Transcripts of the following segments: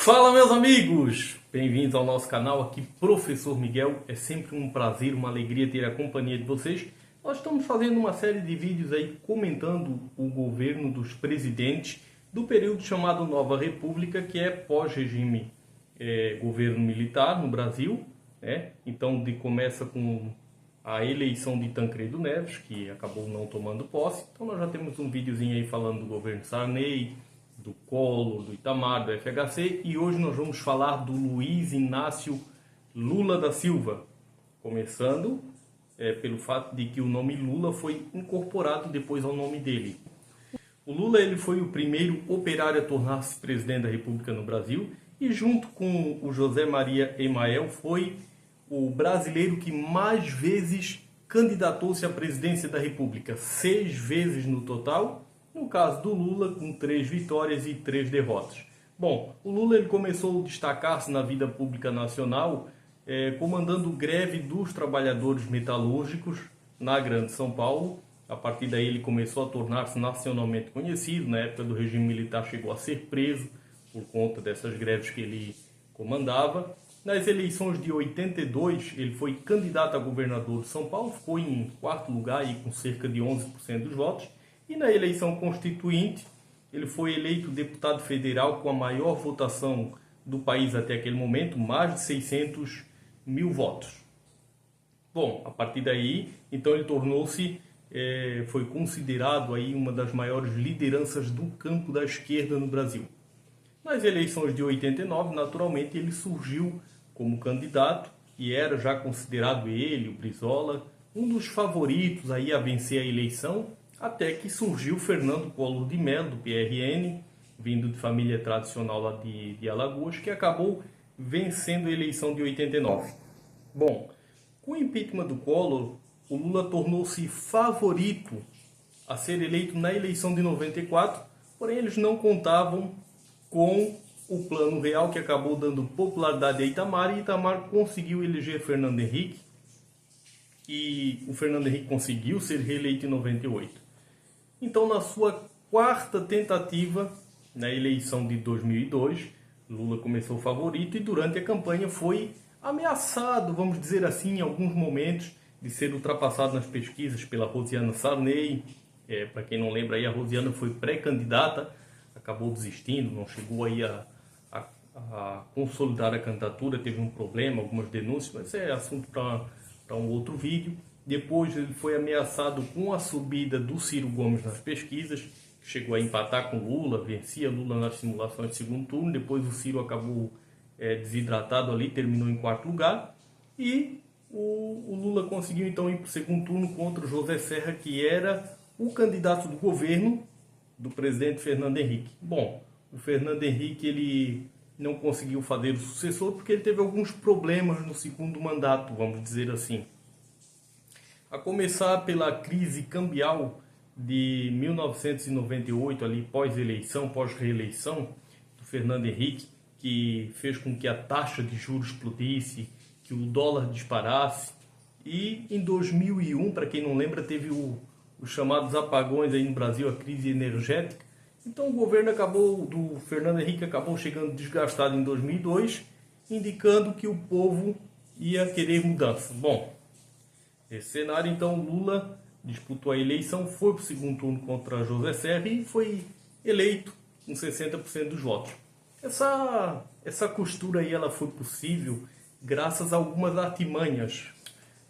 Fala, meus amigos! Bem-vindos ao nosso canal aqui, Professor Miguel. É sempre um prazer, uma alegria ter a companhia de vocês. Nós estamos fazendo uma série de vídeos aí comentando o governo dos presidentes do período chamado Nova República, que é pós-regime governo militar no Brasil, né? Então começa com a eleição de Tancredo Neves, que acabou não tomando posse. Então nós já temos um videozinho aí falando do governo Sarney, do Collor, do Itamar, do FHC, e hoje nós vamos falar do Luiz Inácio Lula da Silva, começando pelo fato de que o nome Lula foi incorporado depois ao nome dele. O Lula ele foi o primeiro operário a tornar-se presidente da República no Brasil e junto com o José Maria Emael foi o brasileiro que mais vezes candidatou-se à presidência da República, 6 vezes no total. No caso do Lula, com 3 vitórias e 3 derrotas. Bom, o Lula ele começou a destacar-se na vida pública nacional, comandando greve dos trabalhadores metalúrgicos na Grande São Paulo. A partir daí ele começou a tornar-se nacionalmente conhecido. Na época do regime militar chegou a ser preso por conta dessas greves que ele comandava. Nas eleições de 82, ele foi candidato a governador de São Paulo, ficou em 4º lugar aí, com cerca de 11% dos votos. E na eleição constituinte, ele foi eleito deputado federal com a maior votação do país até aquele momento, mais de 600 mil votos. Bom, a partir daí, então ele tornou-se, foi considerado aí uma das maiores lideranças do campo da esquerda no Brasil. Nas eleições de 89, naturalmente, ele surgiu como candidato e era já considerado ele, o Brizola, um dos favoritos aí a vencer a eleição, até que surgiu Fernando Collor de Mello, do PRN, vindo de família tradicional lá de Alagoas, que acabou vencendo a eleição de 89. Bom, com o impeachment do Collor, o Lula tornou-se favorito a ser eleito na eleição de 94, porém eles não contavam com o Plano Real, que acabou dando popularidade a Itamar, e Itamar conseguiu eleger Fernando Henrique, e o Fernando Henrique conseguiu ser reeleito em 98. Então, na sua 4ª tentativa, na eleição de 2002, Lula começou favorito e durante a campanha foi ameaçado, vamos dizer assim, em alguns momentos, de ser ultrapassado nas pesquisas pela Rosiana Sarney. Para quem não lembra, aí, a Rosiana foi pré-candidata, acabou desistindo, não chegou aí a consolidar a candidatura, teve um problema, algumas denúncias, mas é assunto para um outro vídeo. Depois ele foi ameaçado com a subida do Ciro Gomes nas pesquisas, que chegou a empatar com Lula, vencia Lula nas simulações de segundo turno. Depois o Ciro acabou desidratado ali, terminou em 4º lugar. E o Lula conseguiu então ir para o segundo turno contra o José Serra, que era o candidato do governo do presidente Fernando Henrique. Bom, o Fernando Henrique ele não conseguiu fazer o sucessor porque ele teve alguns problemas no segundo mandato, vamos dizer assim. A começar pela crise cambial de 1998, ali pós-eleição, pós-reeleição do Fernando Henrique, que fez com que a taxa de juros explodisse, que o dólar disparasse. E em 2001, para quem não lembra, teve os chamados apagões aí no Brasil, a crise energética. Então o governo do Fernando Henrique acabou chegando desgastado em 2002, indicando que o povo ia querer mudança. Bom, esse cenário, então, Lula disputou a eleição, foi para o segundo turno contra José Serra e foi eleito com 60% dos votos. Essa costura aí ela foi possível graças a algumas artimanhas.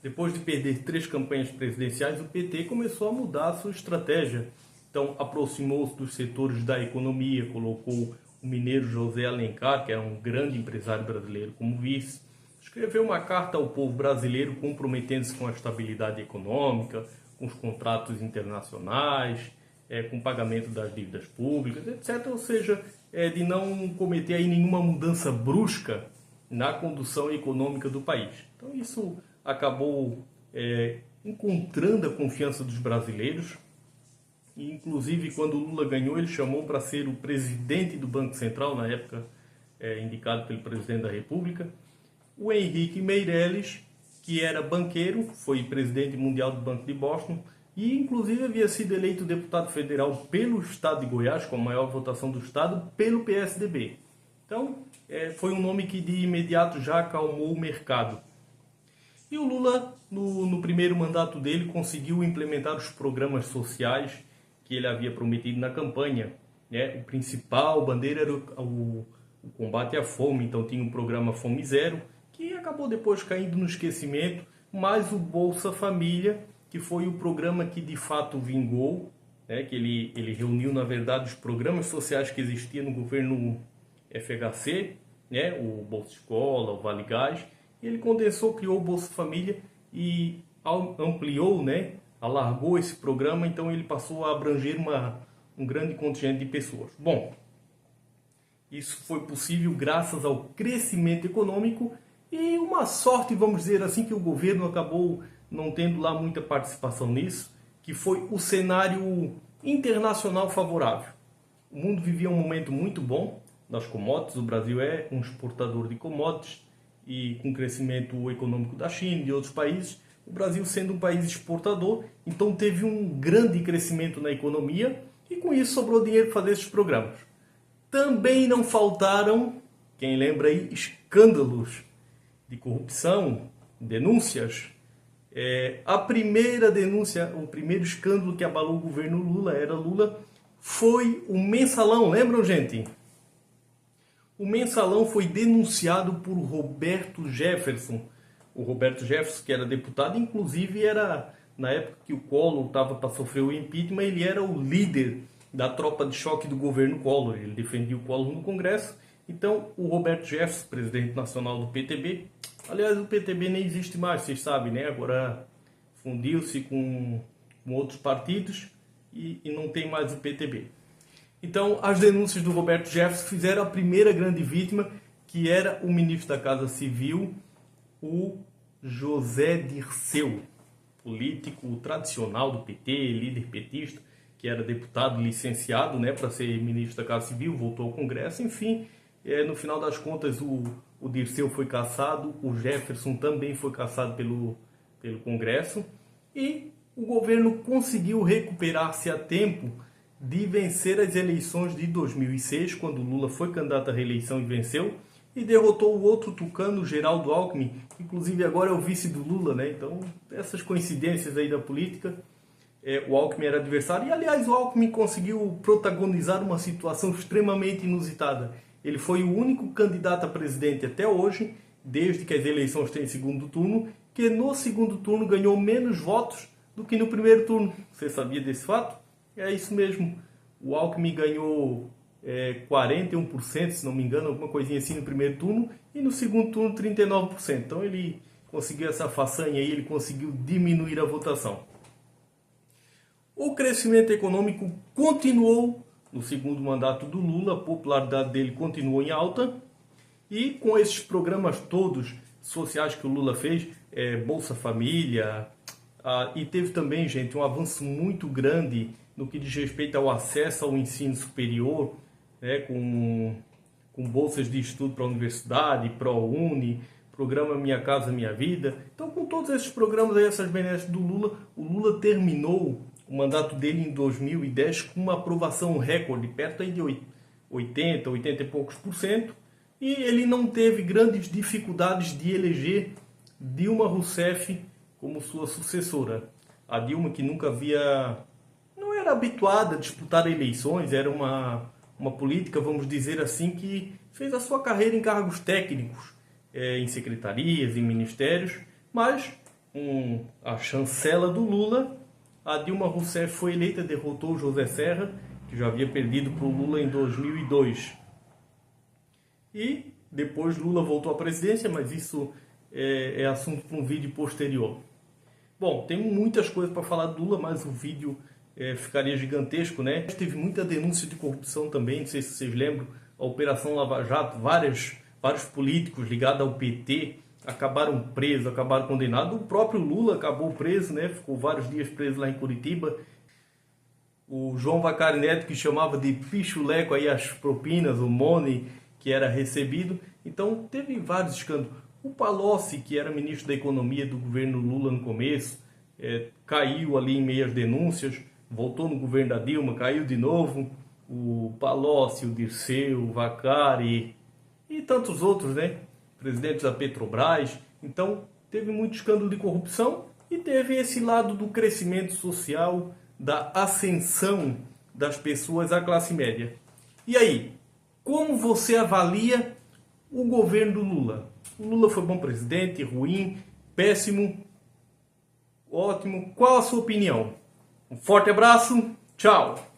Depois de perder 3 campanhas presidenciais, o PT começou a mudar a sua estratégia. Então, aproximou-se dos setores da economia, colocou o mineiro José Alencar, que era um grande empresário brasileiro, como vice. Escreveu uma carta ao povo brasileiro comprometendo-se com a estabilidade econômica, com os contratos internacionais, com o pagamento das dívidas públicas, etc. Ou seja, de não cometer aí nenhuma mudança brusca na condução econômica do país. Então isso acabou encontrando a confiança dos brasileiros. E, inclusive, quando o Lula ganhou, ele chamou para ser o presidente do Banco Central, na época indicado pelo presidente da República, o Henrique Meirelles, que era banqueiro, foi presidente mundial do Banco de Boston e inclusive havia sido eleito deputado federal pelo estado de Goiás, com a maior votação do estado, pelo PSDB. Então, foi um nome que de imediato já acalmou o mercado. E o Lula, no primeiro mandato dele, conseguiu implementar os programas sociais que ele havia prometido na campanha. Né? O principal bandeira era o combate à fome, então tinha um programa Fome Zero, que acabou depois caindo no esquecimento, mas o Bolsa Família, que foi o programa que de fato vingou, né? Que ele reuniu, na verdade, os programas sociais que existiam no governo FHC, né? O Bolsa Escola, o Vale Gás, e ele condensou, criou o Bolsa Família e ampliou, né? Alargou esse programa, então ele passou a abranger um grande contingente de pessoas. Bom, isso foi possível graças ao crescimento econômico e uma sorte, vamos dizer assim, que o governo acabou não tendo lá muita participação nisso, que foi o cenário internacional favorável. O mundo vivia um momento muito bom das commodities, o Brasil é um exportador de commodities e com o crescimento econômico da China e de outros países, o Brasil sendo um país exportador, então teve um grande crescimento na economia e com isso sobrou dinheiro para fazer esses programas. Também não faltaram, quem lembra aí, escândalos de corrupção, denúncias. A primeira denúncia, o primeiro escândalo que abalou o governo Lula foi o Mensalão, lembram, gente? O Mensalão foi denunciado por Roberto Jefferson. O Roberto Jefferson, que era deputado, inclusive era, na época que o Collor estava para sofrer o impeachment, ele era o líder da tropa de choque do governo Collor. Ele defendia o Collor no Congresso. Então, o Roberto Jefferson, presidente nacional do PTB, aliás, o PTB nem existe mais, vocês sabem, né? Agora fundiu-se com outros partidos e não tem mais o PTB. Então, as denúncias do Roberto Jefferson fizeram a primeira grande vítima, que era o ministro da Casa Civil, o José Dirceu, político tradicional do PT, líder petista, que era deputado licenciado, né, para ser ministro da Casa Civil, voltou ao Congresso, enfim, no final das contas o Dirceu foi cassado, o Jefferson também foi cassado pelo Congresso e o governo conseguiu recuperar-se a tempo de vencer as eleições de 2006, quando Lula foi candidato à reeleição e venceu, e derrotou o outro tucano, Geraldo Alckmin, que inclusive agora é o vice do Lula, né? Então, essas coincidências aí da política, o Alckmin era adversário, e aliás o Alckmin conseguiu protagonizar uma situação extremamente inusitada. Ele foi o único candidato a presidente até hoje, desde que as eleições têm segundo turno, que no segundo turno ganhou menos votos do que no primeiro turno. Você sabia desse fato? É isso mesmo. O Alckmin ganhou 41%, se não me engano, alguma coisinha assim no primeiro turno, e no segundo turno 39%. Então ele conseguiu essa façanha aí, ele conseguiu diminuir a votação. O crescimento econômico continuou no segundo mandato do Lula, a popularidade dele continuou em alta, e com esses programas todos sociais que o Lula fez, Bolsa Família, e teve também, gente, um avanço muito grande no que diz respeito ao acesso ao ensino superior, né, com bolsas de estudo para a universidade, ProUni, programa Minha Casa Minha Vida. Então, com todos esses programas aí, essas benesses do Lula, o Lula terminou o mandato dele em 2010 com uma aprovação recorde, perto aí de 80 e poucos por cento, e ele não teve grandes dificuldades de eleger Dilma Rousseff como sua sucessora. A Dilma, que nunca não era habituada a disputar eleições, era uma política, vamos dizer assim, que fez a sua carreira em cargos técnicos, em secretarias, em ministérios, mas a chancela do Lula, a Dilma Rousseff, foi eleita, derrotou José Serra, que já havia perdido para o Lula em 2002. E depois Lula voltou à presidência, mas isso é assunto para um vídeo posterior. Bom, tem muitas coisas para falar do Lula, mas o vídeo ficaria gigantesco, né? Teve muita denúncia de corrupção também, não sei se vocês lembram, a Operação Lava Jato, vários políticos ligados ao PT acabaram presos, acabaram condenados. O próprio Lula acabou preso, né? Ficou vários dias preso lá em Curitiba. O João Vacari Neto, que chamava de pichuleco aí as propinas, o money que era recebido. Então teve vários escândalos. O Palocci, que era ministro da Economia do governo Lula no começo, caiu ali em meio às denúncias, voltou no governo da Dilma, caiu de novo. O Palocci, o Dirceu, o Vacari, tantos outros, né? Presidentes da Petrobras. Então, teve muito escândalo de corrupção e teve esse lado do crescimento social, da ascensão das pessoas à classe média. E aí, como você avalia o governo do Lula? O Lula foi bom presidente, ruim, péssimo, ótimo? Qual a sua opinião? Um forte abraço, tchau!